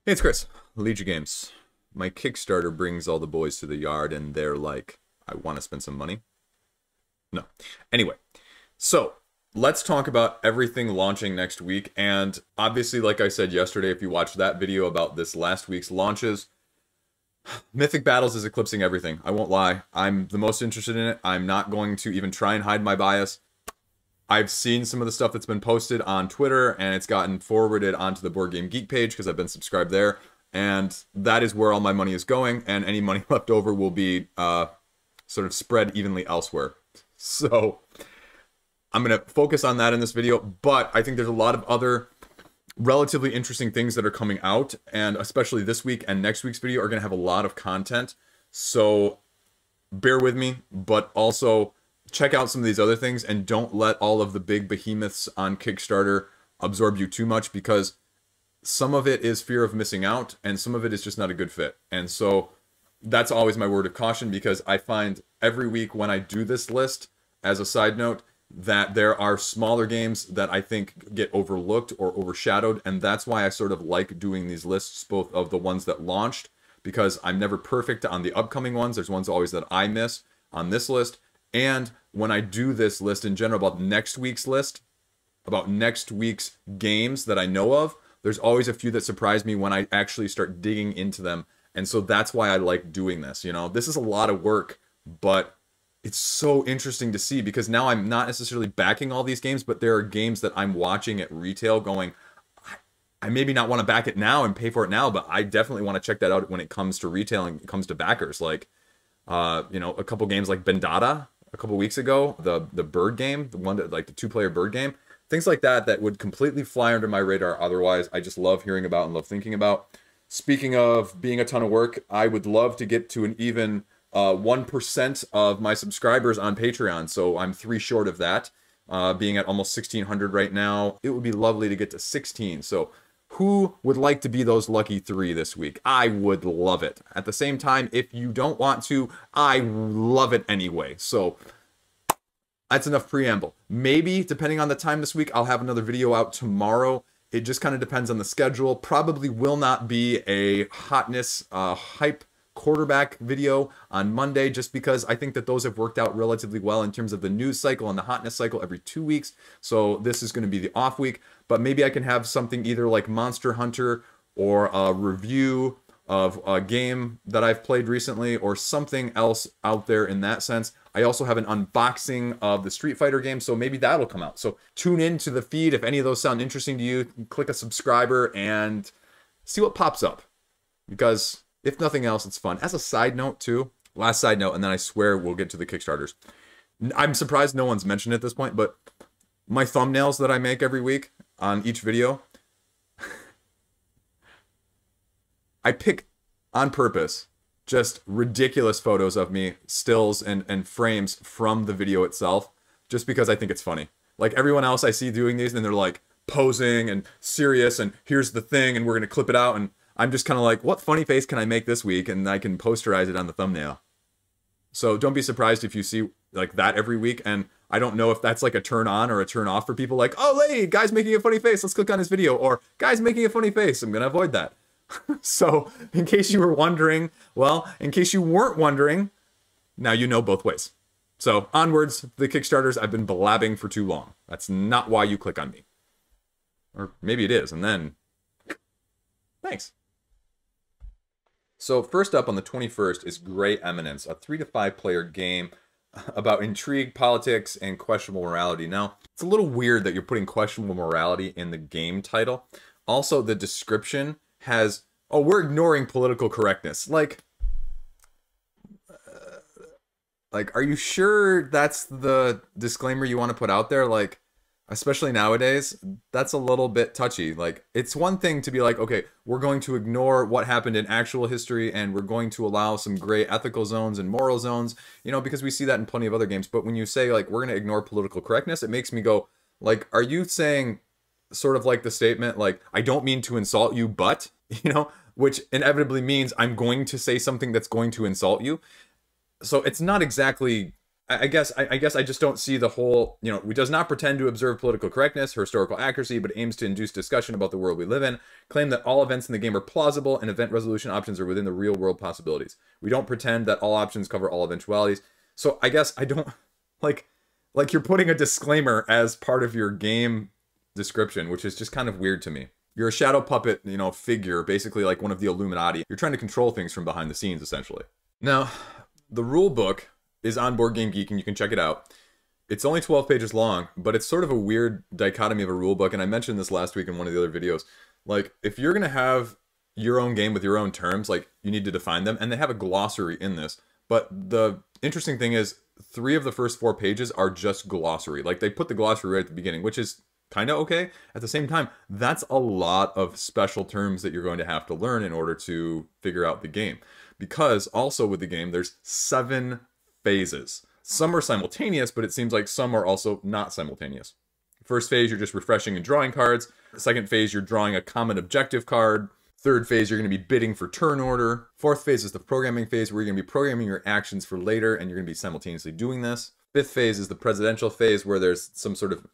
Hey, it's Chris, Liege Games. My Kickstarter brings all the boys to the yard and they're like, I want to spend some money. No. Anyway, so let's talk about everything launching next week. And obviously, like I said yesterday, if you watched that video about this last week's launches, Mythic Battles is eclipsing everything. I won't lie. I'm the most interested in it. I'm not going to even try and hide my bias. I've seen some of the stuff that's been posted on Twitter, and it's gotten forwarded onto the Board Game Geek page because I've been subscribed there. And that is where all my money is going, and any money left over will be sort of spread evenly elsewhere. So I'm going to focus on that in this video, but I think there's a lot of other relatively interesting things that are coming out, and especially this week and next week's video are going to have a lot of content. So bear with me, but also check out some of these other things and don't let all of the big behemoths on Kickstarter absorb you too much, because some of it is fear of missing out and some of it is just not a good fit. And so that's always my word of caution, because I find every week when I do this list, as a side note, that there are smaller games that I think get overlooked or overshadowed, and that's why I sort of like doing these lists, both of the ones that launched, because I'm never perfect on the upcoming ones. There's ones always that I miss on this list. And when I do this list in general about next week's list, about next week's games that I know of, there's always a few that surprise me when I actually start digging into them. And so that's why I like doing this. You know, this is a lot of work, but it's so interesting to see, because now I'm not necessarily backing all these games, but there are games that I'm watching at retail going, I maybe not want to back it now and pay for it now, but I definitely want to check that out when it comes to retail and it comes to backers. Like, you know, a couple games like Vendetta a couple weeks ago, the bird game, the one that, like, the 2-player bird game, things like that that would completely fly under my radar otherwise. I just love hearing about and love thinking about. Speaking of being a ton of work, I would love to get to an even 1% of my subscribers on Patreon, so I'm 3 short of that, being at almost 1,600 right now. It would be lovely to get to 16, so who would like to be those lucky 3 this week? I would love it. At the same time, if you don't want to, I love it anyway. So that's enough preamble. Maybe, depending on the time this week, I'll have another video out tomorrow. It just kind of depends on the schedule. Probably will not be a hotness, hype quarterback video on Monday, just because I think that those have worked out relatively well in terms of the news cycle and the hotness cycle every 2 weeks. So this is going to be the off week, but maybe I can have something either like Monster Hunter or a review of a game that I've played recently or something else out there in that sense. I also have an unboxing of the Street Fighter game, so maybe that'll come out. So tune in to the feed. If any of those sound interesting to you, click a subscriber and see what pops up, because if nothing else, it's fun. As a side note, too, last side note, and then I swear we'll get to the Kickstarters. I'm surprised no one's mentioned it at this point, but my thumbnails that I make every week on each video, I pick on purpose just ridiculous photos of me, stills and frames from the video itself, just because I think it's funny. Like everyone else I see doing these, and they're like posing and serious, and here's the thing, and we're going to clip it out, and I'm just kind of like, what funny face can I make this week? And I can posterize it on the thumbnail. So don't be surprised if you see like that every week. And I don't know if that's like a turn on or a turn off for people, like, oh, hey, guy's making a funny face, let's click on his video. Or guy's making a funny face, I'm going to avoid that. So in case you were wondering, well, in case you weren't wondering, now you know both ways. So onwards, the Kickstarters. I've been blabbing for too long. That's not why you click on me. Or maybe it is, and then thanks. So first up on the 21st is Eminence, a 3 to 5 player game about intrigue, politics, and questionable morality. Now, it's a little weird that you're putting questionable morality in the game title. Also, the description has, oh, we're ignoring political correctness. Like, are you sure that's the disclaimer you want to put out there? Like, especially nowadays, that's a little bit touchy. Like, it's one thing to be like, okay, we're going to ignore what happened in actual history and we're going to allow some gray ethical zones and moral zones, you know, because we see that in plenty of other games. But when you say, like, we're going to ignore political correctness, it makes me go, like, are you saying sort of like the statement, like, I don't mean to insult you, but, you know, which inevitably means I'm going to say something that's going to insult you. So it's not exactly I guess I just don't see the whole, you know, it does not pretend to observe political correctness or historical accuracy, but aims to induce discussion about the world we live in, claim that all events in the game are plausible and event resolution options are within the real world possibilities. We don't pretend that all options cover all eventualities. So I guess I don't, like you're putting a disclaimer as part of your game description, which is just kind of weird to me. You're a shadow puppet, you know, figure, basically like one of the Illuminati. You're trying to control things from behind the scenes, essentially. Now, the rule book is on Board Game Geek, and you can check it out. It's only 12 pages long, but it's sort of a weird dichotomy of a rule book, and I mentioned this last week in one of the other videos. Like, if you're going to have your own game with your own terms, like, you need to define them, and they have a glossary in this. But the interesting thing is, 3 of the first 4 pages are just glossary. Like, they put the glossary right at the beginning, which is kind of okay. At the same time, that's a lot of special terms that you're going to have to learn in order to figure out the game. Because also with the game, there's 7 phases. Some are simultaneous, but it seems like some are also not simultaneous. First phase, you're just refreshing and drawing cards. Second phase, you're drawing a common objective card. Third phase, you're going to be bidding for turn order. Fourth phase is the programming phase, where you're going to be programming your actions for later, and you're going to be simultaneously doing this. Fifth phase is the presidential phase, where there's some sort of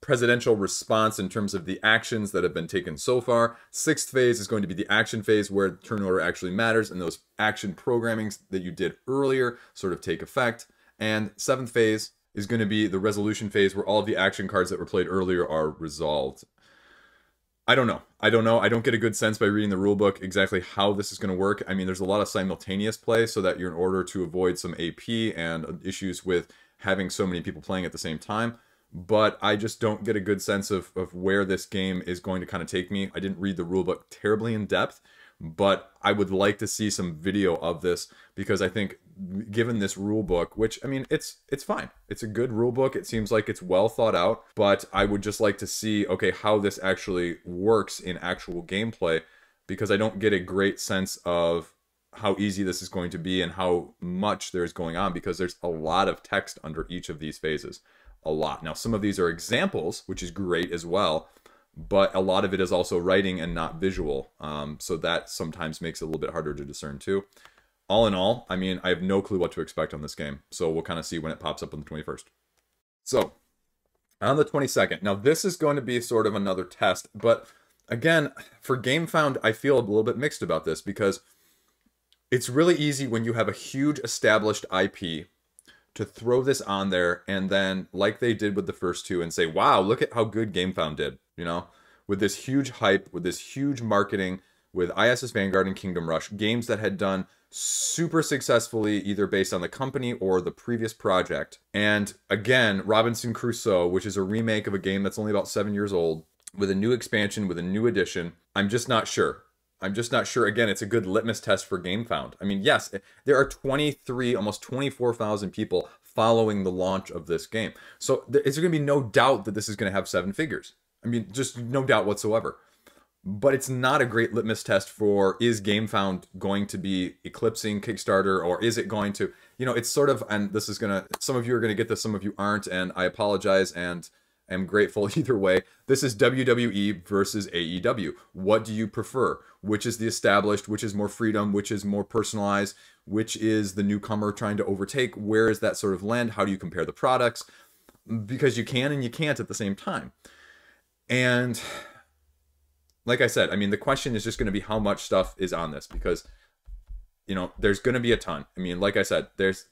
presidential response in terms of the actions that have been taken so far. Sixth phase is going to be the action phase, where turn order actually matters and those action programmings that you did earlier sort of take effect. And seventh phase is going to be the resolution phase, where all of the action cards that were played earlier are resolved. I don't know. I don't get a good sense by reading the rulebook exactly how this is going to work. I mean, there's a lot of simultaneous play, so that you're in order to avoid some AP and issues with having so many people playing at the same time. But I just don't get a good sense of where this game is going to kind of take me. I didn't read the rulebook terribly in depth, but I would like to see some video of this, because I think given this rulebook, which, I mean, it's fine. It's a good rulebook. It seems like it's well thought out, but I would just like to see, okay, how this actually works in actual gameplay, because I don't get a great sense of how easy this is going to be and how much there's going on, because there's a lot of text under each of these phases. A lot. Now, some of these are examples, which is great as well, but a lot of it is also writing and not visual. So that sometimes makes it a little bit harder to discern too. All in all, I mean, I have no clue what to expect on this game. So we'll kind of see when it pops up on the 21st. So on the 22nd, now this is going to be sort of another test, but again, for Gamefound, I feel a little bit mixed about this, because it's really easy when you have a huge established IP to throw this on there, and then, like they did with the first 2, and say, wow, look at how good Gamefound did, you know? With this huge hype, with this huge marketing, with ISS Vanguard and Kingdom Rush, games that had done super successfully, either based on the company or the previous project. And again, Robinson Crusoe, which is a remake of a game that's only about 7 years old, with a new expansion, with a new edition. I'm just not sure. I'm just not sure. Again, it's a good litmus test for Gamefound. I mean, yes, there are 23, almost 24,000 people following the launch of this game. So there's going to be no doubt that this is going to have 7 figures. I mean, just no doubt whatsoever. But it's not a great litmus test for, is Gamefound going to be eclipsing Kickstarter, or is it going to, you know, it's sort of, and this is going to, some of you are going to get this, some of you aren't, and I apologize, and am grateful either way. This is WWE versus AEW. What do you prefer? Which is the established? Which is more freedom? Which is more personalized? Which is the newcomer trying to overtake? Where is that sort of land? How do you compare the products? Because you can and you can't at the same time. And like I said, I mean, the question is just going to be how much stuff is on this, because, you know, there's going to be a ton. I mean, like I said, there's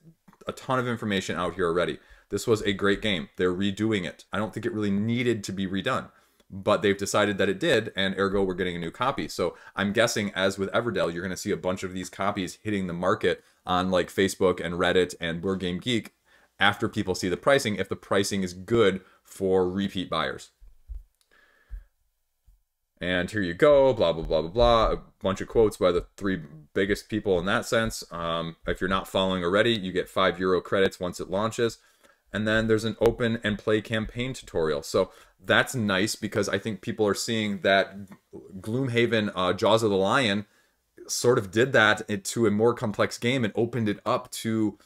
a ton of information out here already. This was a great game. They're redoing it. I don't think it really needed to be redone, but they've decided that it did, and ergo we're getting a new copy. So I'm guessing, as with Everdell, you're going to see a bunch of these copies hitting the market on like Facebook and Reddit and Board Game Geek after people see the pricing, if the pricing is good for repeat buyers. And here you go, blah, blah, blah, blah, blah. A bunch of quotes by the 3 biggest people in that sense. If you're not following already, you get €5 credits once it launches. And then there's an open and play campaign tutorial. So that's nice, because I think people are seeing that Gloomhaven, Jaws of the Lion, sort of did that to a more complex game and opened it up to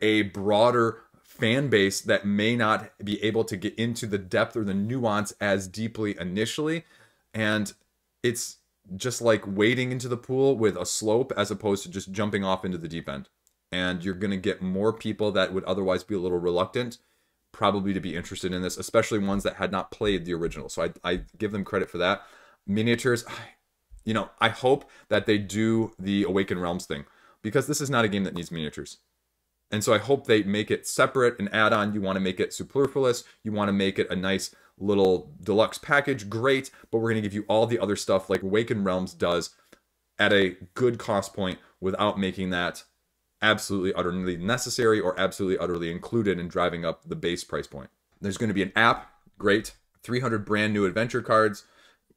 a broader fan base that may not be able to get into the depth or the nuance as deeply initially. And it's just like wading into the pool with a slope as opposed to just jumping off into the deep end. and you're going to get more people that would otherwise be a little reluctant probably to be interested in this, especially ones that had not played the original. So I give them credit for that. Miniatures, you know, I hope that they do the Awakened Realms thing, because this is not a game that needs miniatures. And so I hope they make it separate, an add-on. You want to make it superfluous, you want to make it a nice little deluxe package, great, but we're going to give you all the other stuff like Awakened Realms does at a good cost point without making that absolutely utterly necessary or absolutely utterly included in driving up the base price point. There's going to be an app, great, 300 brand new adventure cards,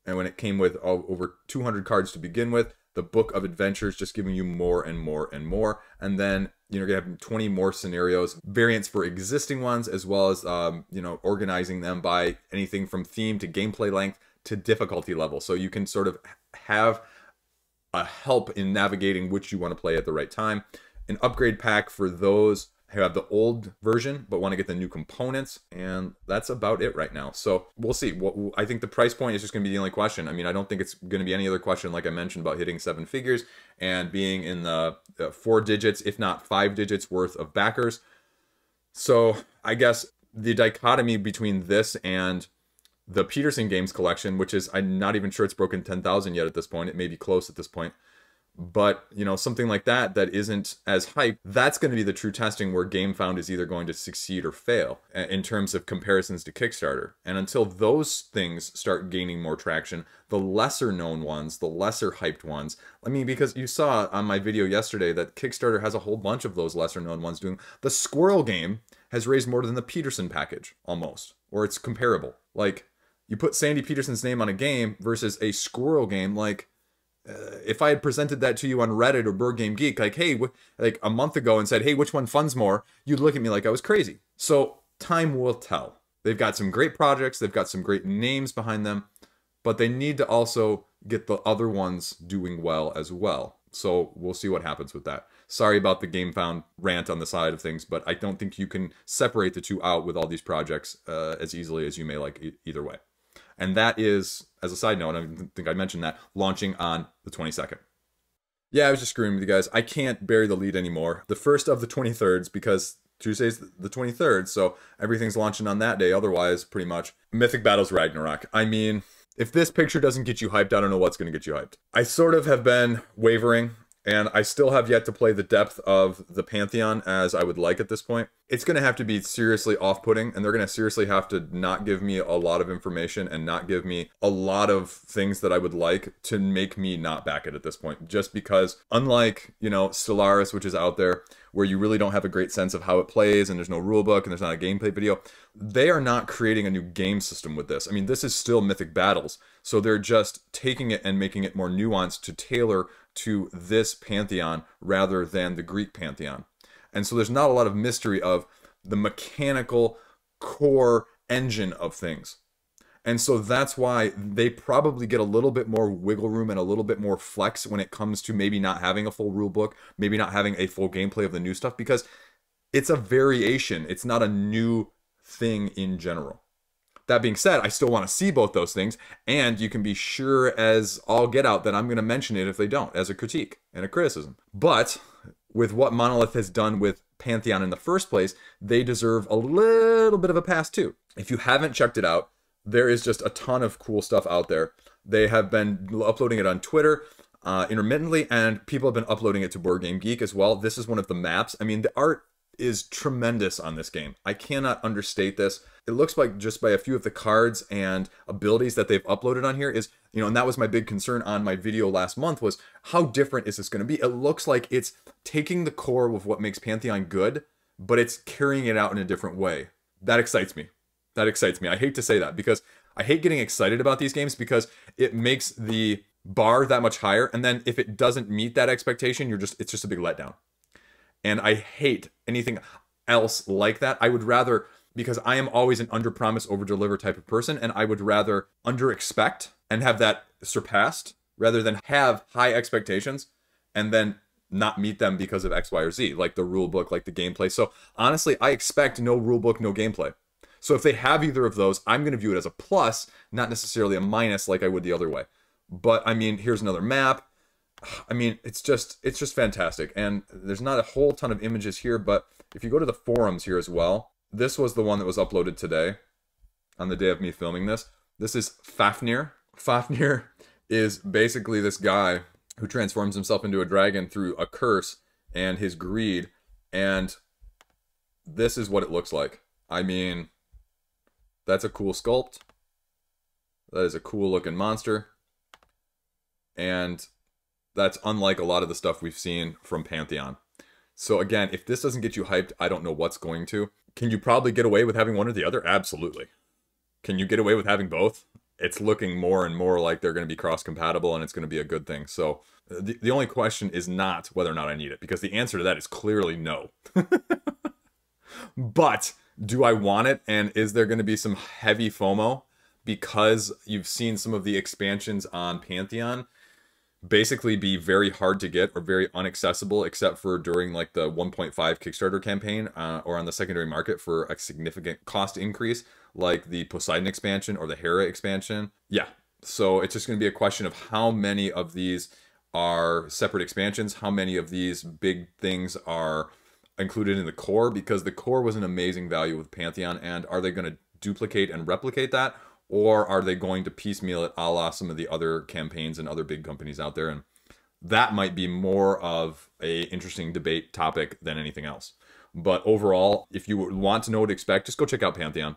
and when it came with over 200 cards to begin with, the Book of Adventures just giving you more and more and more, and then you're going to have 20 more scenarios, variants for existing ones, as well as you know, organizing them by anything from theme to gameplay length to difficulty level, so you can sort of have a help in navigating which you want to play at the right time. An upgrade pack for those who have the old version but want to get the new components, and that's about it right now. So we'll see. I think the price point is just going to be the only question. I mean, I don't think it's going to be any other question, like I mentioned, about hitting 7 figures and being in the 4 digits, if not 5 digits worth of backers. So I guess the dichotomy between this and the Peterson Games collection, which is, I'm not even sure it's broken 10,000 yet at this point. It may be close at this point. But, you know, something like that that isn't as hyped, that's going to be the true testing where Gamefound is either going to succeed or fail in terms of comparisons to Kickstarter. And until those things start gaining more traction, the lesser known ones, the lesser hyped ones, I mean, because you saw on my video yesterday that Kickstarter has a whole bunch of those lesser known ones doing. The Squirrel game has raised more than the Peterson package, almost, or it's comparable. Like, you put Sandy Peterson's name on a game versus a Squirrel game, like, if I had presented that to you on Reddit or Board Game Geek, like, hey, like a month ago and said, hey, which one funds more? You'd look at me like I was crazy. So time will tell. They've got some great projects. They've got some great names behind them, but they need to also get the other ones doing well as well. So we'll see what happens with that. Sorry about the Gamefound rant on the side of things, but I don't think you can separate the two out with all these projects as easily as you may like either way. And that is, as a side note, I think I mentioned that, launching on the 22nd. Yeah, I was just screwing with you guys. I can't bury the lead anymore. The first of the 23rds, because Tuesday's the 23rd, so everything's launching on that day, otherwise, pretty much. Mythic Battles Ragnarok. I mean, if this picture doesn't get you hyped, I don't know what's going to get you hyped. I sort of have been wavering, and I still have yet to play the depth of the Pantheon as I would like at this point. It's going to have to be seriously off-putting, and they're going to seriously have to not give me a lot of information and not give me a lot of things that I would like to make me not back it at this point. Just because, unlike, you know, Stellaris, which is out there, where you really don't have a great sense of how it plays and there's no rule book and there's not a gameplay video, they are not creating a new game system with this. I mean, this is still Mythic Battles, so they're just taking it and making it more nuanced to tailor to this Pantheon rather than the Greek Pantheon. And so there's not a lot of mystery of the mechanical core engine of things. And so that's why they probably get a little bit more wiggle room and a little bit more flex when it comes to maybe not having a full rule book, maybe not having a full gameplay of the new stuff, because it's a variation. It's not a new thing in general. That being said, I still want to see both those things, and you can be sure as all get out that I'm going to mention it if they don't, as a critique and a criticism. But with what Monolith has done with Pantheon in the first place, they deserve a little bit of a pass too. If you haven't checked it out, there is just a ton of cool stuff out there. They have been uploading it on Twitter intermittently, and people have been uploading it to Board Game Geek as well. This is one of the maps. I mean, the art is tremendous on this game. I cannot understate this. It looks like, just by a few of the cards and abilities that they've uploaded on here, is, you know, and that was my big concern on my video last month, was how different is this going to be? It looks like it's taking the core of what makes Pantheon good, but it's carrying it out in a different way. That excites me. That excites me. I hate to say that, because I hate getting excited about these games, because it makes the bar that much higher, and then if it doesn't meet that expectation, it's just a big letdown. And I hate anything else like that. I would rather, because I am always an under-promise, over-deliver type of person, and I would rather under-expect and have that surpassed, rather than have high expectations and then not meet them because of X, Y, or Z, like the rule book, like the gameplay. So honestly, I expect no rule book, no gameplay. So if they have either of those, I'm going to view it as a plus, not necessarily a minus like I would the other way. But I mean, here's another map. I mean, it's just fantastic. And there's not a whole ton of images here, but if you go to the forums here as well, this was the one that was uploaded today on the day of me filming this. This is Fafnir. Fafnir is basically this guy who transforms himself into a dragon through a curse and his greed, and this is what it looks like. I mean, that's a cool sculpt. That is a cool looking monster. And that's unlike a lot of the stuff we've seen from Pantheon. So again, if this doesn't get you hyped, I don't know what's going to. Can you probably get away with having one or the other? Absolutely. Can you get away with having both? It's looking more and more like they're going to be cross-compatible and it's going to be a good thing. So the only question is not whether or not I need it, because the answer to that is clearly no. But do I want it? And is there going to be some heavy FOMO because you've seen some of the expansions on Pantheon basically be very hard to get or very inaccessible, except for during like the 1.5 Kickstarter campaign or on the secondary market for a significant cost increase, like the Poseidon expansion or the Hera expansion. Yeah, so it's just going to be a question of how many of these are separate expansions, how many of these big things are included in the core, because the core was an amazing value with Pantheon, and are they going to duplicate and replicate that? Or are they going to piecemeal it a la some of the other campaigns and other big companies out there? And that might be more of a interesting debate topic than anything else. But overall, if you want to know what to expect, just go check out Pantheon.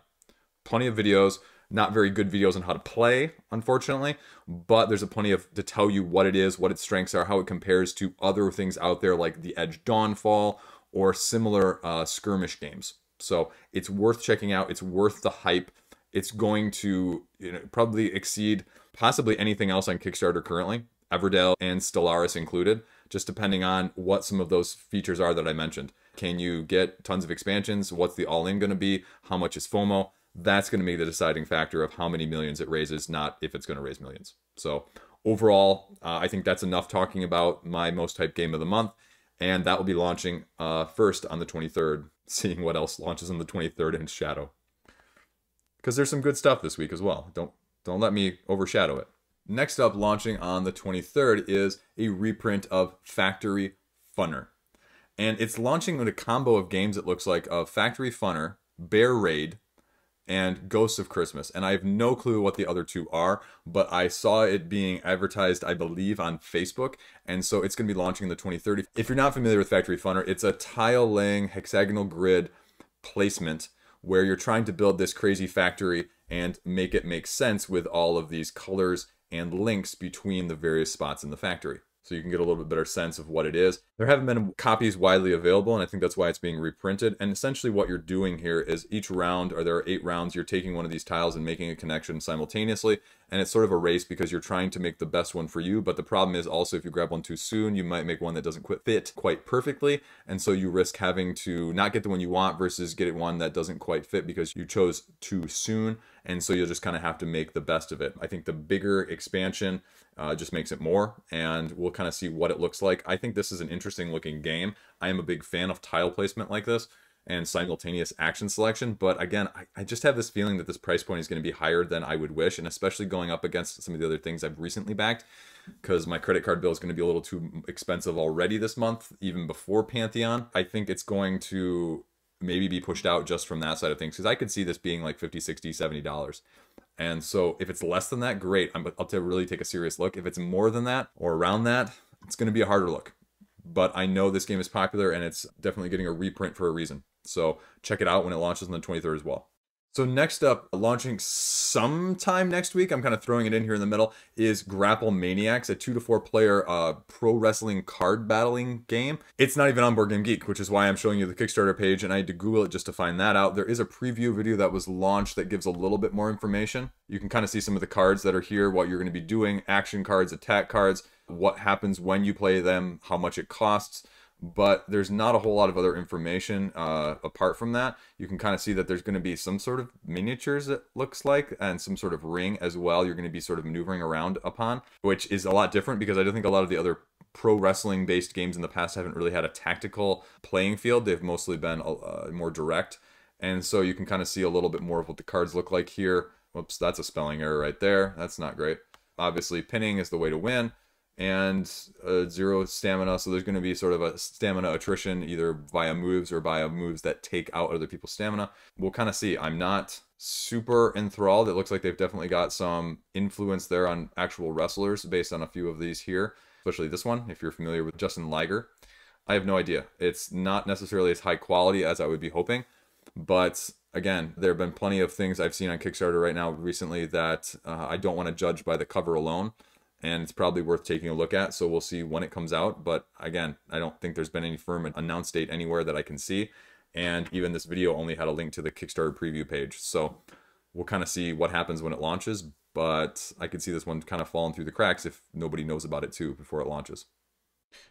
Plenty of videos, not very good videos on how to play, unfortunately, but there's a plenty of to tell you what it is, what its strengths are, how it compares to other things out there like the Edge Dawnfall or similar skirmish games. So it's worth checking out. It's worth the hype. It's going to probably exceed possibly anything else on Kickstarter currently, Everdell and Stellaris included, just depending on what some of those features are that I mentioned. Can you get tons of expansions? What's the all-in going to be? How much is FOMO? That's going to be the deciding factor of how many millions it raises, not if it's going to raise millions. So overall, I think that's enough talking about my most hyped game of the month, and that will be launching first on the 23rd, seeing what else launches on the 23rd in Shadow. Because there's some good stuff this week as well. Don't let me overshadow it. Next up, launching on the 23rd, is a reprint of Factory Funner. And it's launching with a combo of games, it looks like, of Factory Funner, Bear Raid, and Ghosts of Christmas. And I have no clue what the other two are, but I saw it being advertised, I believe, on Facebook. And so it's going to be launching the 23rd. If you're not familiar with Factory Funner, it's a tile-laying hexagonal grid placement where you're trying to build this crazy factory and make it make sense with all of these colors and links between the various spots in the factory. So you can get a little bit better sense of what it is. There haven't been copies widely available, and I think that's why it's being reprinted. And essentially what you're doing here is each round, or there are 8 rounds, you're taking one of these tiles and making a connection simultaneously. And it's sort of a race because you're trying to make the best one for you. But the problem is also if you grab one too soon, you might make one that doesn't fit quite perfectly. And so you risk having to not get the one you want versus get one that doesn't quite fit because you chose too soon. And so you'll just kind of have to make the best of it. I think the bigger expansion just makes it more, and we'll kind of see what it looks like. I think this is an interesting looking game. I am a big fan of tile placement like this and simultaneous action selection, but again, I just have this feeling that this price point is going to be higher than I would wish, and especially going up against some of the other things I've recently backed, because my credit card bill is going to be a little too expensive already this month, even before Pantheon. I think it's going to maybe be pushed out just from that side of things, because I could see this being like $50, $60, $70. And so if it's less than that, great. I'll really take a serious look. If it's more than that or around that, it's going to be a harder look. But I know this game is popular, and it's definitely getting a reprint for a reason. So check it out when it launches on the 23rd as well. So next up, launching sometime next week, I'm kind of throwing it in here in the middle, is Grapple Maniacs, a 2 to 4 player pro wrestling card battling game. It's not even on Board Game Geek, which is why I'm showing you the Kickstarter page, and I had to Google it just to find that out. There is a preview video that was launched that gives a little bit more information. You can kind of see some of the cards that are here, what you're going to be doing, action cards, attack cards, what happens when you play them, how much it costs. But there's not a whole lot of other information apart from that. You can kind of see that there's going to be some sort of miniatures, it looks like, and some sort of ring as well you're going to be sort of maneuvering around upon, which is a lot different because I don't think a lot of the other pro wrestling based games in the past haven't really had a tactical playing field. They've mostly been more direct. And so you can kind of see a little bit more of what the cards look like here. Whoops, that's a spelling error right there. That's not great. Obviously, pinning is the way to win. and 0 stamina, so there's going to be sort of a stamina attrition either via moves or via moves that take out other people's stamina. We'll kind of see. I'm not super enthralled. It looks like they've definitely got some influence there on actual wrestlers based on a few of these here, especially this one, if you're familiar with Justin Liger. I have no idea. It's not necessarily as high quality as I would be hoping, but again, there have been plenty of things I've seen on Kickstarter right now recently that I don't want to judge by the cover alone, and it's probably worth taking a look at, so we'll see when it comes out. But again, I don't think there's been any firm announced date anywhere that I can see, and even this video only had a link to the Kickstarter preview page, so we'll kind of see what happens when it launches, but I could see this one kind of falling through the cracks if nobody knows about it too before it launches.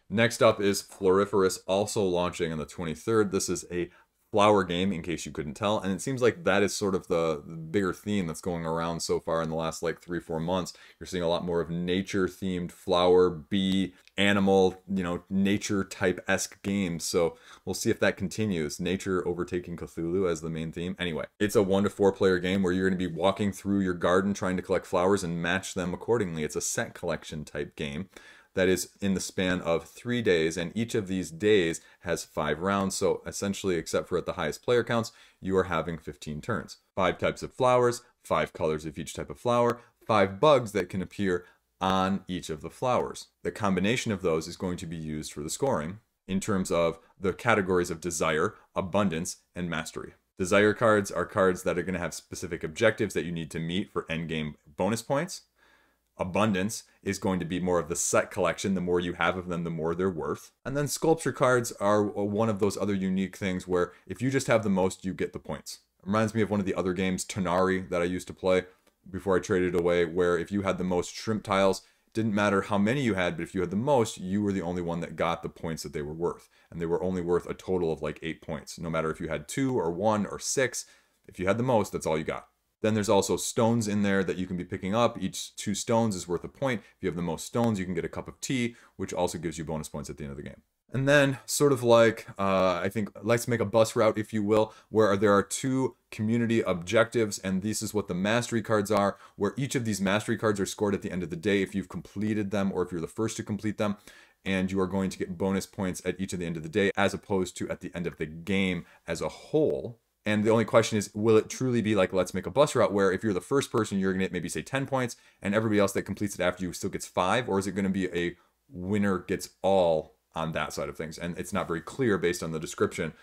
Next up is Floriferous, also launching on the 23rd. This is a flower game, in case you couldn't tell, and it seems like that is sort of the bigger theme that's going around so far in the last like 3-4 months. You're seeing a lot more of nature themed flower, bee, animal, you know, nature type-esque games, so we'll see if that continues. Nature overtaking Cthulhu as the main theme. Anyway, it's a 1 to 4 player game where you're going to be walking through your garden trying to collect flowers and match them accordingly. It's a set collection type game that is in the span of 3 days, and each of these days has 5 rounds, so essentially, except for at the highest player counts, you are having 15 turns. 5 types of flowers, 5 colors of each type of flower, 5 bugs that can appear on each of the flowers. The combination of those is going to be used for the scoring in terms of the categories of desire, abundance, and mastery. Desire cards are cards that are going to have specific objectives that you need to meet for endgame bonus points. Abundance is going to be more of the set collection. The more you have of them, the more they're worth. And then sculpture cards are one of those other unique things where if you just have the most, you get the points. It reminds me of one of the other games, Tonari, that I used to play before I traded it away, where if you had the most shrimp tiles, it didn't matter how many you had, but if you had the most, you were the only one that got the points that they were worth. And they were only worth a total of like 8 points. No matter if you had 2 or 1 or 6, if you had the most, that's all you got. Then there's also stones in there that you can be picking up. Each 2 stones is worth a point. If you have the most stones, you can get a cup of tea, which also gives you bonus points at the end of the game. And then sort of like, I think, let's make a bus route, if you will, where there are 2 community objectives, and this is what the mastery cards are, where each of these mastery cards are scored at the end of the day if you've completed them or if you're the first to complete them, and you are going to get bonus points at each of the end of the day as opposed to at the end of the game as a whole. And the only question is, will it truly be like Let's Make a Bus Route, where if you're the first person, you're going to get maybe, say, 10 points, and everybody else that completes it after you still gets 5? Or is it going to be a winner gets all on that side of things? And it's not very clear based on the description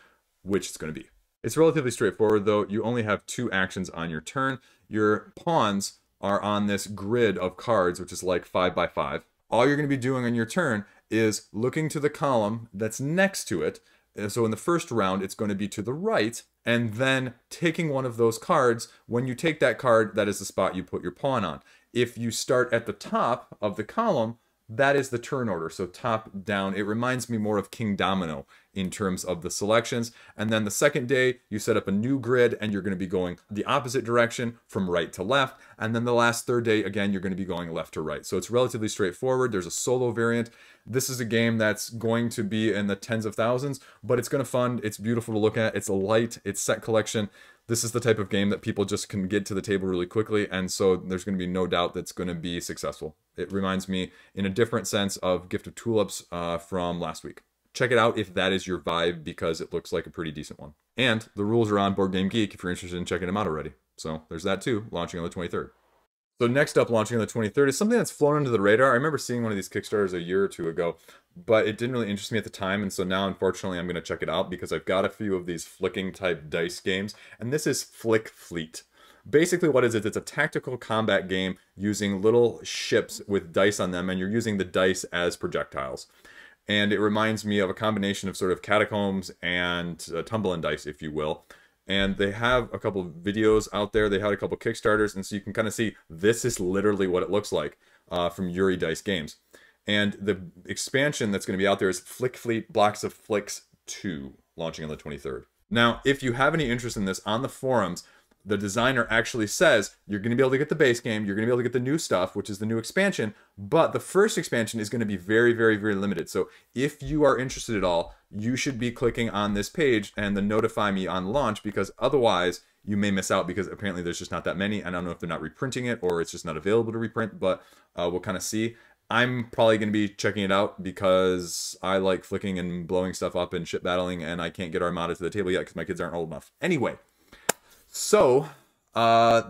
which it's going to be. It's relatively straightforward, though. You only have 2 actions on your turn. Your pawns are on this grid of cards, which is like 5 by 5. All you're going to be doing on your turn is looking to the column that's next to it. So in the first round, it's going to be to the right, and then taking one of those cards. When you take that card, that is the spot you put your pawn on. If you start at the top of the column, that is the turn order, so top down. It reminds me more of King Domino in terms of the selections. And then the second day, you set up a new grid, and you're going to be going the opposite direction from right to left. And then the last third day, again, you're going to be going left to right. So it's relatively straightforward. There's a solo variant. This is a game that's going to be in the tens of thousands, but it's going to fund. It's beautiful to look at. It's a light. It's set collection. This is the type of game that people just can get to the table really quickly, and so there's going to be no doubt that's going to be successful. It reminds me, in a different sense, of Gift of Tulips from last week. Check it out if that is your vibe, because it looks like a pretty decent one. And the rules are on Board Game Geek if you're interested in checking them out already. So there's that too, launching on the 23rd. So next up, launching on the 23rd, is something that's flown under the radar. I remember seeing one of these Kickstarters a year or 2 ago, but it didn't really interest me at the time, and so now, unfortunately, I'm going to check it out because I've got a few of these flicking type dice games, and this is FlickFleet. Basically, what is it? It's a tactical combat game using little ships with dice on them, and you're using the dice as projectiles. And it reminds me of a combination of sort of Catacombs and Tumbling Dice, if you will. And they have a couple of videos out there. They had a couple of Kickstarters, and so you can kind of see this is literally what it looks like from Yuri Dice Games. And the expansion that's going to be out there is FlickFleet Blocks of Flicks 2, launching on the 23rd. Now, if you have any interest in this, on the forums, the designer actually says you're going to be able to get the base game, you're going to be able to get the new stuff, which is the new expansion, but the first expansion is going to be very, very, very limited. So if you are interested at all, you should be clicking on this page and then notify me on launch, because otherwise you may miss out, because apparently there's just not that many. I don't know if they're not reprinting it or it's just not available to reprint, but we'll kind of see. I'm probably going to be checking it out because I like flicking and blowing stuff up and ship battling, and I can't get Armada to the table yet because my kids aren't old enough. Anyway, so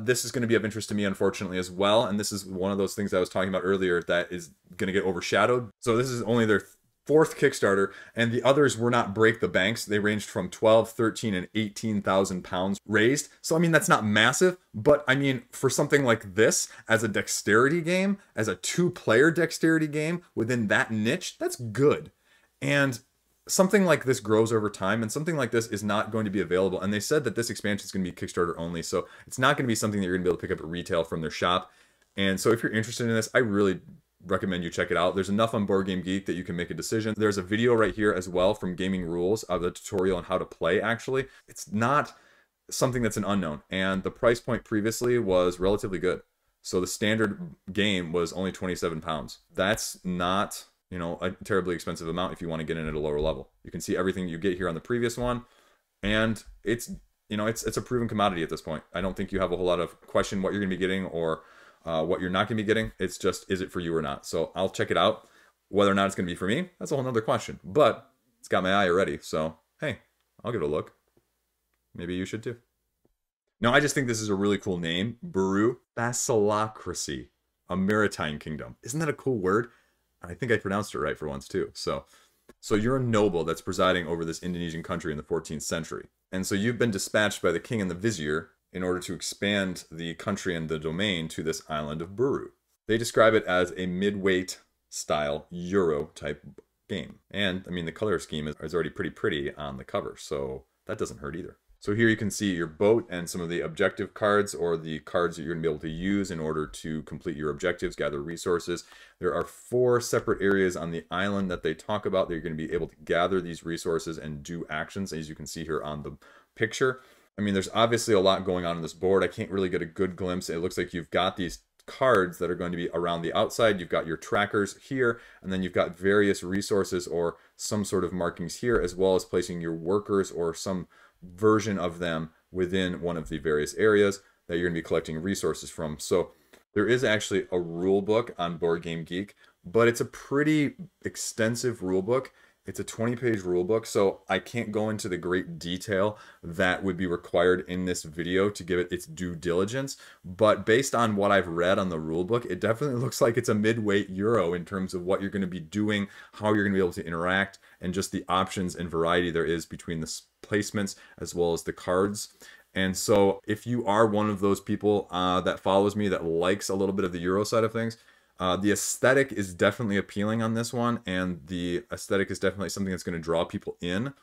this is going to be of interest to me, unfortunately, as well. And this is one of those things I was talking about earlier that is going to get overshadowed. So this is only their fourth Kickstarter, and the others were not break the banks. They ranged from 12, 13, and 18,000 pounds raised. So, I mean, that's not massive, but I mean, for something like this, as a dexterity game, as a two-player dexterity game within that niche, that's good. And something like this grows over time, and something like this is not going to be available. And they said that this expansion is going to be Kickstarter only, so it's not going to be something that you're going to be able to pick up at retail from their shop. And so if you're interested in this, I really recommend you check it out. There's enough on Board Game Geek that you can make a decision. There's a video right here as well from Gaming Rules of the tutorial on how to play, actually. It's not something that's an unknown, and the price point previously was relatively good. So the standard game was only 27 pounds. That's not, you know, a terribly expensive amount if you want to get in at a lower level. You can see everything you get here on the previous one, and it's, you know, it's a proven commodity at this point. I don't think you have a whole lot of question what you're going to be getting or what you're not going to be getting. It's just, is it for you or not? So I'll check it out. Whether or not it's going to be for me, that's a whole nother question. But it's got my eye already. So, hey, I'll give it a look. Maybe you should too. Now, I just think this is a really cool name. Buru, Basilocracy, a maritime kingdom. Isn't that a cool word? I think I pronounced it right for once too. So you're a noble that's presiding over this Indonesian country in the 14th century. And so you've been dispatched by the king and the vizier in order to expand the country and the domain to this island of Buru. They describe it as a mid-weight style Euro type game. And I mean, the color scheme is already pretty on the cover, so that doesn't hurt either. So here you can see your boat and some of the objective cards, or the cards that you're going to be able to use in order to complete your objectives, gather resources. There are 4 separate areas on the island that they talk about that you're going to be able to gather these resources and do actions, as you can see here on the picture. I mean, there's obviously a lot going on this board. I can't really get a good glimpse. It looks like you've got these cards that are going to be around the outside. You've got your trackers here, and then you've got various resources or some sort of markings here, as well as placing your workers or some version of them within one of the various areas that you're going to be collecting resources from. So there is actually a rule book on Board Game Geek, but it's a pretty extensive rule book. It's a 20-page rule book, so I can't go into the great detail that would be required in this video to give it its due diligence. But based on what I've read on the rule book, it definitely looks like it's a mid-weight Euro in terms of what you're going to be doing, how you're going to be able to interact, and just the options and variety there is between the placements as well as the cards. And so if you are one of those people that follows me that likes a little bit of the Euro side of things, the aesthetic is definitely appealing on this one, and the aesthetic is definitely something that's going to draw people in.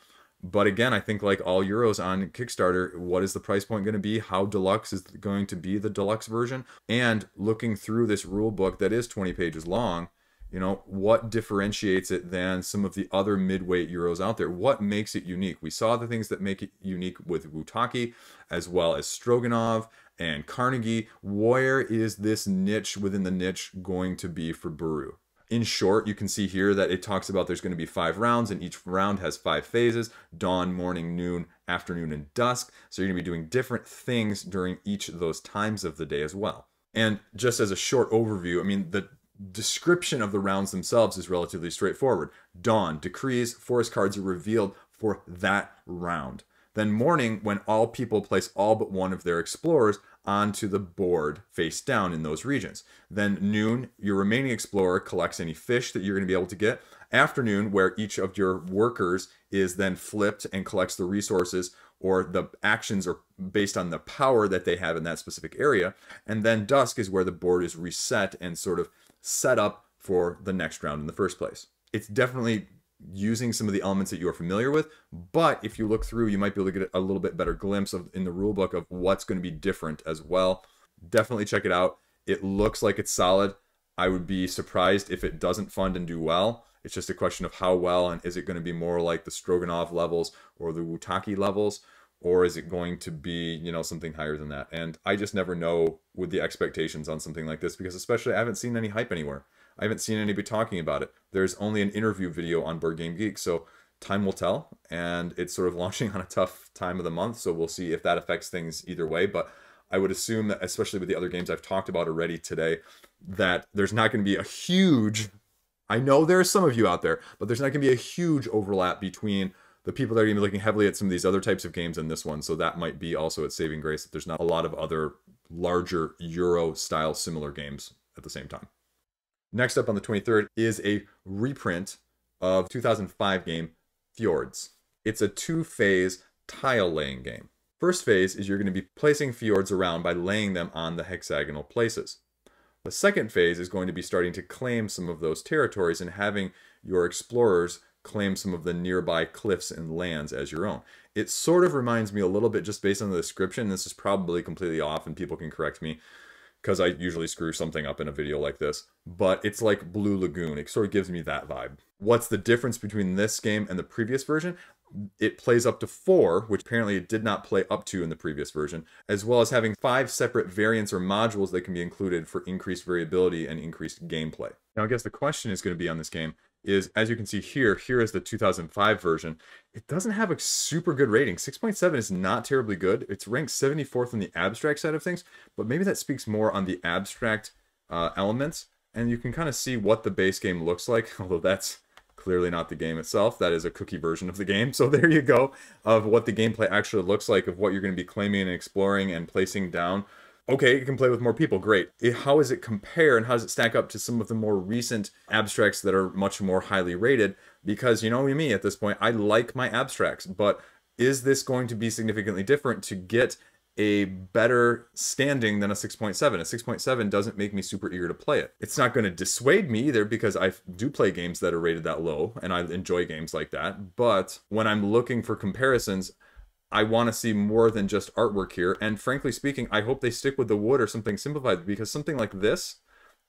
But again, I think like all Euros on Kickstarter, what is the price point going to be? How deluxe is going to be the deluxe version? And looking through this rule book that is 20 pages long, you know, what differentiates it than some of the other mid-weight Euros out there? What makes it unique? We saw the things that make it unique with Wutaki, as well as Stroganov and Carnegie. Where is this niche within the niche going to be for Buru? In short, you can see here that it talks about there's going to be 5 rounds, and each round has 5 phases: dawn, morning, noon, afternoon, and dusk. So you're going to be doing different things during each of those times of the day as well. And just as a short overview, I mean, the description of the rounds themselves is relatively straightforward. Dawn, decrees, forest cards are revealed for that round. Then morning, when all people place all but one of their explorers onto the board face down in those regions. Then noon, your remaining explorer collects any fish that you're going to be able to get. Afternoon, where each of your workers is then flipped and collects the resources, or the actions are based on the power that they have in that specific area. And then dusk is where the board is reset and sort of set up for the next round in the first place. It's definitely using some of the elements that you are familiar with, but if you look through, you might be able to get a little bit better glimpse of in the rulebook of what's going to be different as well. Definitely check it out. It looks like it's solid. I would be surprised if it doesn't fund and do well. It's just a question of how well, and is it going to be more like the Stroganov levels or the Wutaki levels, or is it going to be, you know, something higher than that? And I just never know with the expectations on something like this, because especially I haven't seen any hype anywhere. I haven't seen anybody talking about it. There's only an interview video on Board Game Geek, so time will tell. And it's sort of launching on a tough time of the month, so we'll see if that affects things either way. But I would assume that, especially with the other games I've talked about already today, that there's not going to be a huge, I know there are some of you out there, but there's not going to be a huge overlap between the people that are going to be looking heavily at some of these other types of games and this one. So that might be also its saving grace, that there's not a lot of other larger Euro-style similar games at the same time. Next up on the 23rd is a reprint of 2005 game Fjords. It's a 2-phase tile-laying game. First phase is you're going to be placing fjords around by laying them on the hexagonal places. The second phase is going to be starting to claim some of those territories and having your explorers claim some of the nearby cliffs and lands as your own. It sort of reminds me a little bit, just based on the description, this is probably completely off and people can correct me because I usually screw something up in a video like this, but it's like Blue Lagoon. It sort of gives me that vibe. What's the difference between this game and the previous version? It plays up to 4, which apparently it did not play up to in the previous version, as well as having 5 separate variants or modules that can be included for increased variability and increased gameplay. Now, I guess the question is going to be on this game is, as you can see here is the 2005 version. It doesn't have a super good rating. 6.7 is not terribly good. It's ranked 74th in the abstract side of things, but maybe that speaks more on the abstract elements, and you can kind of see what the base game looks like, although that's clearly not the game itself. That is a cookie version of the game. So there you go, of what the gameplay actually looks like, of what you're going to be claiming and exploring and placing down. Okay, you can play with more people, great. How does it compare and how does it stack up to some of the more recent abstracts that are much more highly rated? Because you know me at this point, I like my abstracts, but is this going to be significantly different to get a better standing than a 6.7? A 6.7 doesn't make me super eager to play it. It's not going to dissuade me either, because I do play games that are rated that low and I enjoy games like that. But when I'm looking for comparisons, I want to see more than just artwork here. And frankly speaking, I hope they stick with the wood or something simplified, because something like this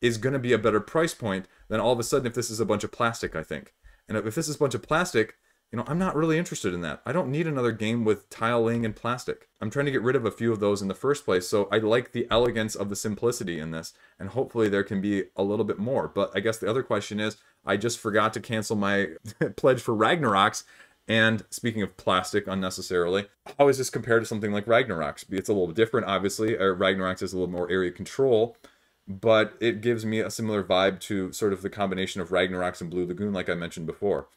is going to be a better price point than all of a sudden if this is a bunch of plastic, I think. And if this is a bunch of plastic, you know, I'm not really interested in that. I don't need another game with tile laying and plastic. I'm trying to get rid of a few of those in the first place, so I like the elegance of the simplicity in this, and hopefully there can be a little bit more. But I guess the other question is, I just forgot to cancel my pledge for Ragnarok's, and speaking of plastic unnecessarily, how is this compared to something like Ragnarok's? It's a little different, obviously. Ragnarok's is a little more area control, but it gives me a similar vibe to sort of the combination of Ragnarok's and Blue Lagoon, like I mentioned before.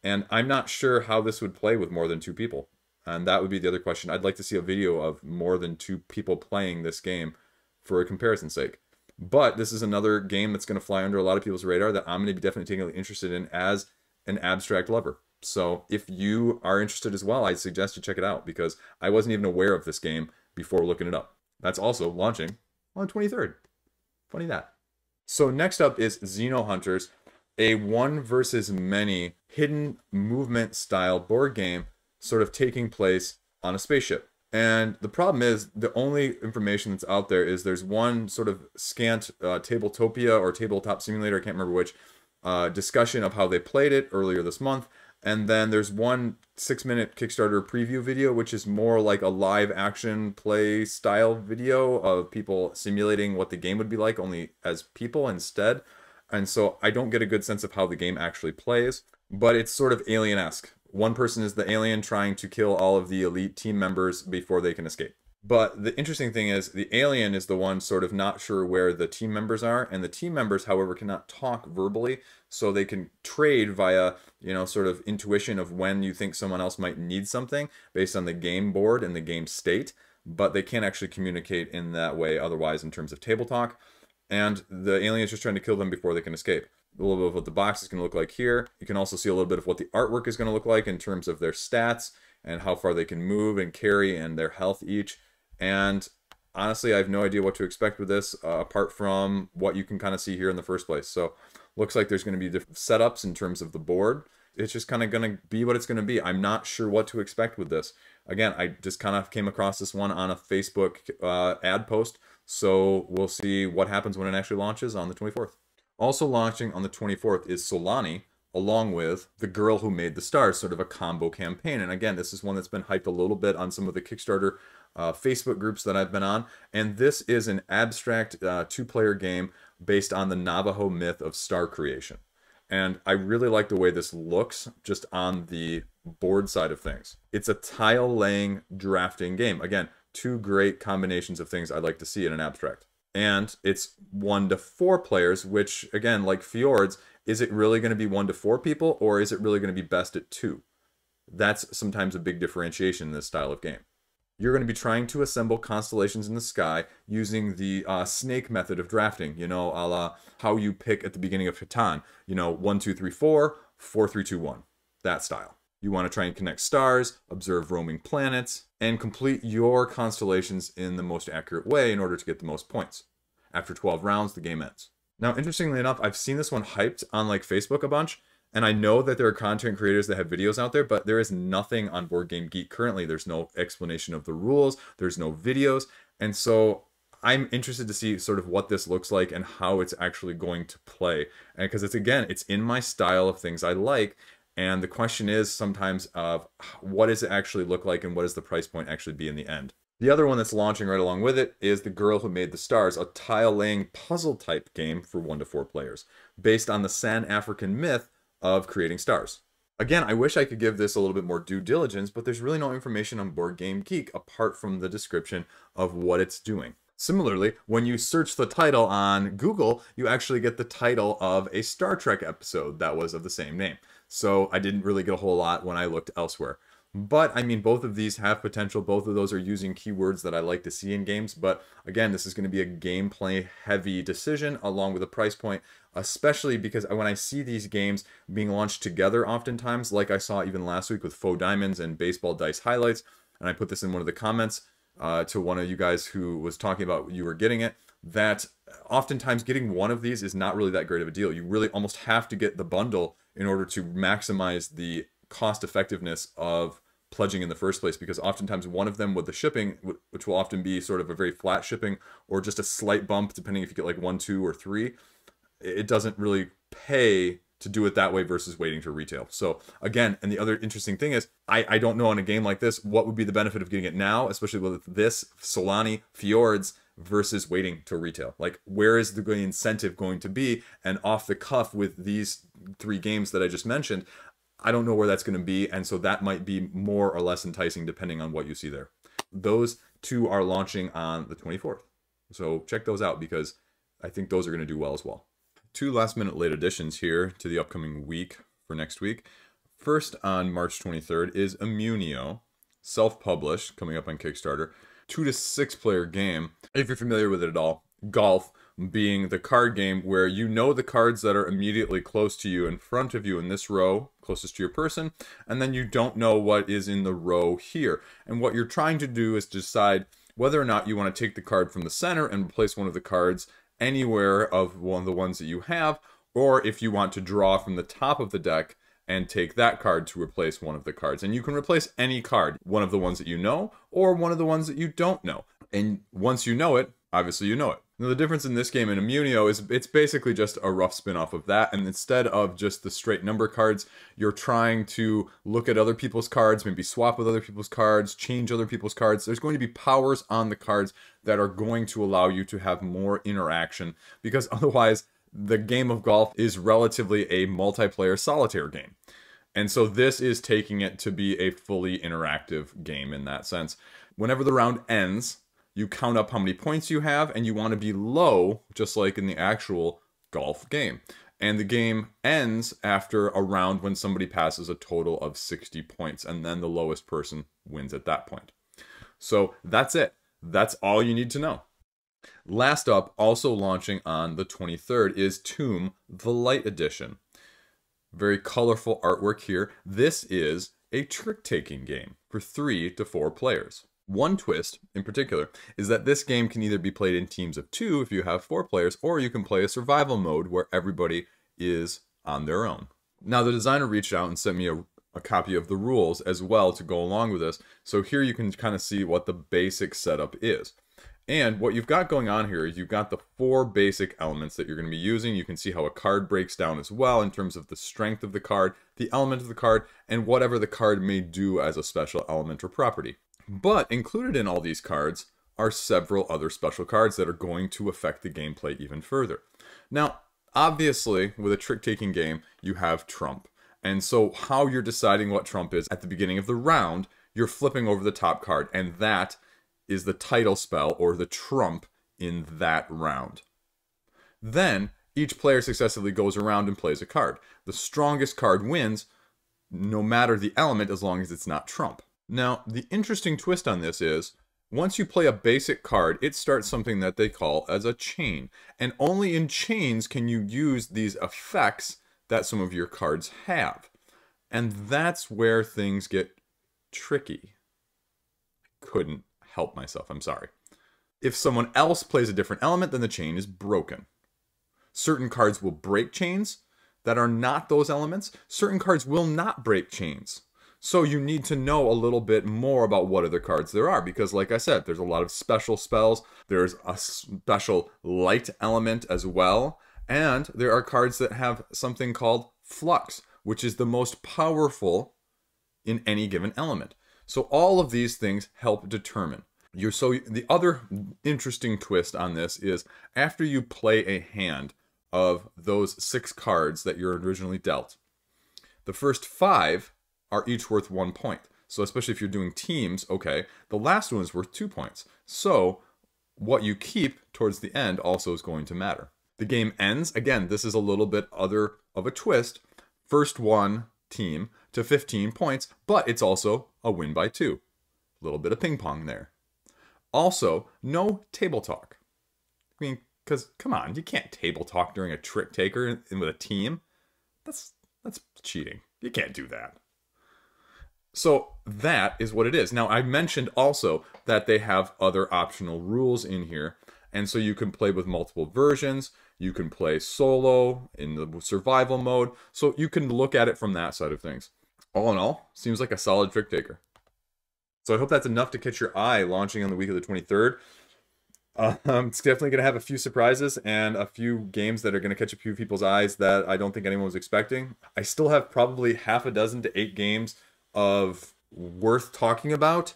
And I'm not sure how this would play with more than 2 people. And that would be the other question. I'd like to see a video of more than 2 people playing this game for a comparison's sake. But this is another game that's going to fly under a lot of people's radar that I'm going to be definitely taking interested in as an abstract lover. So if you are interested as well, I suggest you check it out, because I wasn't even aware of this game before looking it up. That's also launching on the 23rd. Funny that. So next up is Xenohunters, a one versus many hidden movement style board game sort of taking place on a spaceship. And the problem is, the only information that's out there is there's one sort of scant Tabletopia or Tabletop Simulator, I can't remember which, discussion of how they played it earlier this month. And then there's one 6-minute Kickstarter preview video, which is more like a live action play style video of people simulating what the game would be like, only as people instead. And so I don't get a good sense of how the game actually plays, but it's sort of alien-esque. One person is the alien trying to kill all of the elite team members before they can escape. But the interesting thing is, the alien is the one sort of not sure where the team members are, and the team members, however, cannot talk verbally, so they can trade via, you know, sort of intuition of when you think someone else might need something based on the game board and the game state, but they can't actually communicate in that way otherwise in terms of table talk. And the alien is just trying to kill them before they can escape. A little bit of what the box is going to look like here. You can also see a little bit of what the artwork is going to look like in terms of their stats and how far they can move and carry and their health each. And honestly, I have no idea what to expect with this, apart from what you can kind of see here in the first place. So looks like there's going to be different setups in terms of the board. It's just kind of going to be what it's going to be. I'm not sure what to expect with this. Again, I just kind of came across this one on a Facebook ad post. So we'll see what happens when it actually launches on the 24th. Also launching on the 24th is Solani, along with The Girl Who Made the Stars, sort of a combo campaign. And again, this is one that's been hyped a little bit on some of the Kickstarter Facebook groups that I've been on. And this is an abstract 2-player game based on the Navajo myth of star creation. And I really like the way this looks just on the board side of things. It's a tile-laying drafting game. Again, two great combinations of things I'd like to see in an abstract. And it's 1 to 4 players, which, again, like Fjords, is it really going to be 1 to 4 people, or is it really going to be best at 2? That's sometimes a big differentiation in this style of game. You're going to be trying to assemble constellations in the sky using the snake method of drafting, you know, a la how you pick at the beginning of Catan. You know, 1, 2, 3, 4, 4, 3, 2, 1. That style. You want to try and connect stars, observe roaming planets, and complete your constellations in the most accurate way in order to get the most points. After 12 rounds, the game ends. Now, interestingly enough, I've seen this one hyped on like Facebook a bunch, and I know that there are content creators that have videos out there, but there is nothing on Board Game Geek currently. There's no explanation of the rules, there's no videos, and so I'm interested to see sort of what this looks like and how it's actually going to play. And because it's, again, it's in my style of things I like, and the question is sometimes of what does it actually look like and what does the price point actually be in the end. The other one that's launching right along with it is The Girl Who Made the Stars, a tile-laying puzzle-type game for 1 to 4 players, based on the San African myth of creating stars. Again, I wish I could give this a little bit more due diligence, but there's really no information on Board Game Geek apart from the description of what it's doing. Similarly, when you search the title on Google, you actually get the title of a Star Trek episode that was of the same name. So I didn't really get a whole lot when I looked elsewhere. But, I mean, both of these have potential. Both of those are using keywords that I like to see in games. But, again, this is going to be a gameplay-heavy decision along with a price point, especially because when I see these games being launched together oftentimes, like I saw even last week with Faux Diamonds and Baseball Dice Highlights, and I put this in one of the comments to one of you guys who was talking about you were getting it, that oftentimes getting one of these is not really that great of a deal. You really almost have to get the bundle in order to maximize the cost effectiveness of pledging in the first place, because oftentimes one of them with the shipping, which will often be sort of a very flat shipping or just a slight bump depending if you get like 1, 2, or 3, it doesn't really pay to do it that way versus waiting to retail. So again, and the other interesting thing is I don't know on a game like this what would be the benefit of getting it now, especially with this Solani Fjords versus waiting to retail. Like, where is the incentive going to be? And off the cuff with these 3 games that I just mentioned, I don't know where that's going to be, and so that might be more or less enticing depending on what you see there. Those 2 are launching on the 24th. So check those out because I think those are going to do well as well. 2 last-minute late additions here to the upcoming week for next week. First, on March 23rd, is Imunio, self-published, coming up on Kickstarter. 2 to 6 player game. If you're familiar with it at all, golf being the card game where you know the cards that are immediately close to you in front of you in this row, closest to your person, and then you don't know what is in the row here. And what you're trying to do is decide whether or not you want to take the card from the center and replace one of the cards anywhere of one of the ones that you have, or if you want to draw from the top of the deck and take that card to replace one of the cards. And you can replace any card, one of the ones that you know, or one of the ones that you don't know. And once you know it, obviously you know it. Now, the difference in this game and Imunio is it's basically just a rough spin-off of that, and instead of just the straight number cards, you're trying to look at other people's cards, maybe swap with other people's cards, change other people's cards. There's going to be powers on the cards that are going to allow you to have more interaction, because otherwise the game of golf is relatively a multiplayer solitaire game. And so this is taking it to be a fully interactive game in that sense. Whenever the round ends, you count up how many points you have, and you want to be low, just like in the actual golf game. And the game ends after a round when somebody passes a total of 60 points, and then the lowest person wins at that point. So that's it. That's all you need to know. Last up, also launching on the 23rd, is Tome, the Light Edition. Very colorful artwork here. This is a trick-taking game for 3 to 4 players. One twist, in particular, is that this game can either be played in teams of 2 if you have 4 players, or you can play a survival mode where everybody is on their own. Now, the designer reached out and sent me a copy of the rules as well to go along with this, so here you can kind of see what the basic setup is. And what you've got going on here is you've got the 4 basic elements that you're going to be using. You can see how a card breaks down as well in terms of the strength of the card, the element of the card, and whatever the card may do as a special element or property. But included in all these cards are several other special cards that are going to affect the gameplay even further. Now, obviously, with a trick-taking game, you have trump. And so how you're deciding what trump is at the beginning of the round, you're flipping over the top card, and that is the title spell or the trump in that round. Then, each player successively goes around and plays a card. The strongest card wins, no matter the element, as long as it's not trump. Now, the interesting twist on this is, once you play a basic card, it starts something that they call as a chain. And only in chains can you use these effects that some of your cards have. And that's where things get tricky. Couldn't help myself, I'm sorry. If someone else plays a different element, then the chain is broken. Certain cards will break chains that are not those elements. Certain cards will not break chains. So you need to know a little bit more about what other cards there are, because like I said, there's a lot of special spells. There's a special light element as well. And there are cards that have something called flux, which is the most powerful in any given element. So all of these things help determine. So the other interesting twist on this is after you play a hand of those 6 cards that you're originally dealt, the first 5 are each worth 1 point. So especially if you're doing teams, okay, the last one is worth 2 points. So what you keep towards the end also is going to matter. The game ends, again, this is a little bit other of a twist. First one team to 15 points, but it's also a win by 2. A little bit of ping pong there. Also, no table talk. I mean, because come on, you can't table talk during a trick taker with a team. That's cheating. You can't do that. So that is what it is. Now, I mentioned also that they have other optional rules in here. And so you can play with multiple versions. You can play solo in the survival mode. So you can look at it from that side of things. All in all, seems like a solid trick taker. So I hope that's enough to catch your eye launching on the week of the 23rd. It's definitely going to have a few surprises and a few games that are going to catch a few people's eyes that I don't think anyone was expecting. I still have probably half a dozen to 8 games of worth talking about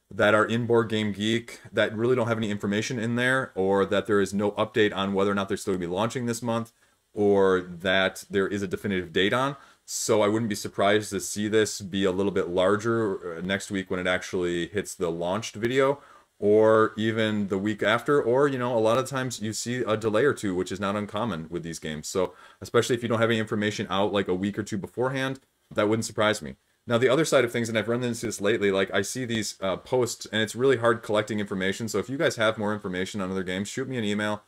that are in Board Game Geek that really don't have any information in there, or that there is no update on whether or not they're still going to be launching this month, or that there is a definitive date on. So I wouldn't be surprised to see this be a little bit larger next week when it actually hits the launched video, or even the week after, or, you know, a lot of times you see a delay or two, which is not uncommon with these games. So especially if you don't have any information out like a week or two beforehand, that wouldn't surprise me. Now, the other side of things, and I've run into this lately, like I see these posts, and it's really hard collecting information. So if you guys have more information on other games, shoot me an email,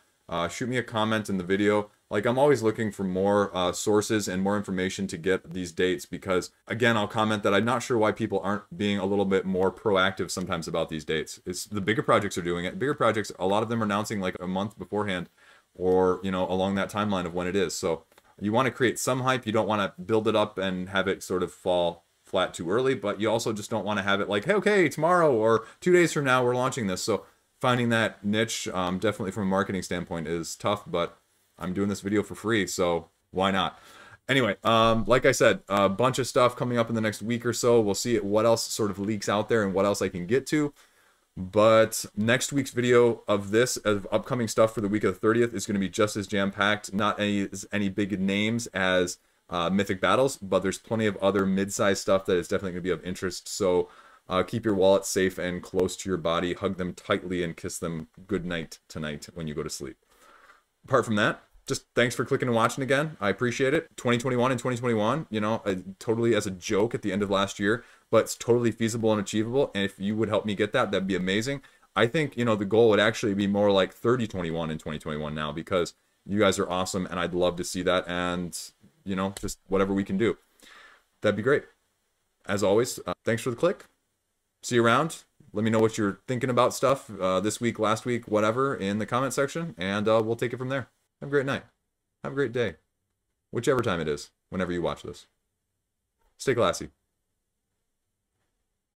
shoot me a comment in the video. Like, I'm always looking for more sources and more information to get these dates, because, again, I'll comment that I'm not sure why people aren't being a little bit more proactive sometimes about these dates. It's the bigger projects are doing it. Bigger projects, a lot of them are announcing like a month beforehand, or, you know, along that timeline of when it is. So you want to create some hype. You don't want to build it up and have it sort of fall flat too early, but you also just don't want to have it like, hey, okay, tomorrow or 2 days from now we're launching this. So finding that niche, definitely from a marketing standpoint, is tough, but I'm doing this video for free, so why not? Anyway, like I said, a bunch of stuff coming up in the next week or so. We'll see what else sort of leaks out there and what else I can get to. But next week's video of this, of upcoming stuff for the week of the 30th, is going to be just as jam-packed. Not any big names as Mythic Battles, but there's plenty of other mid-sized stuff that is definitely going to be of interest. So keep your wallet safe and close to your body. Hug them tightly and kiss them good night tonight when you go to sleep. Apart from that, just thanks for clicking and watching again. I appreciate it. 2021 and 2021, you know, totally as a joke at the end of last year, but it's totally feasible and achievable. And if you would help me get that, that'd be amazing. I think, you know, the goal would actually be more like 3021 and 2021 now, because you guys are awesome and I'd love to see that. And, you know, just whatever we can do, that'd be great. As always, thanks for the click. See you around. Let me know what you're thinking about stuff this week, last week, whatever, in the comment section, and we'll take it from there. Have a great night. Have a great day. Whichever time it is, whenever you watch this. Stay classy.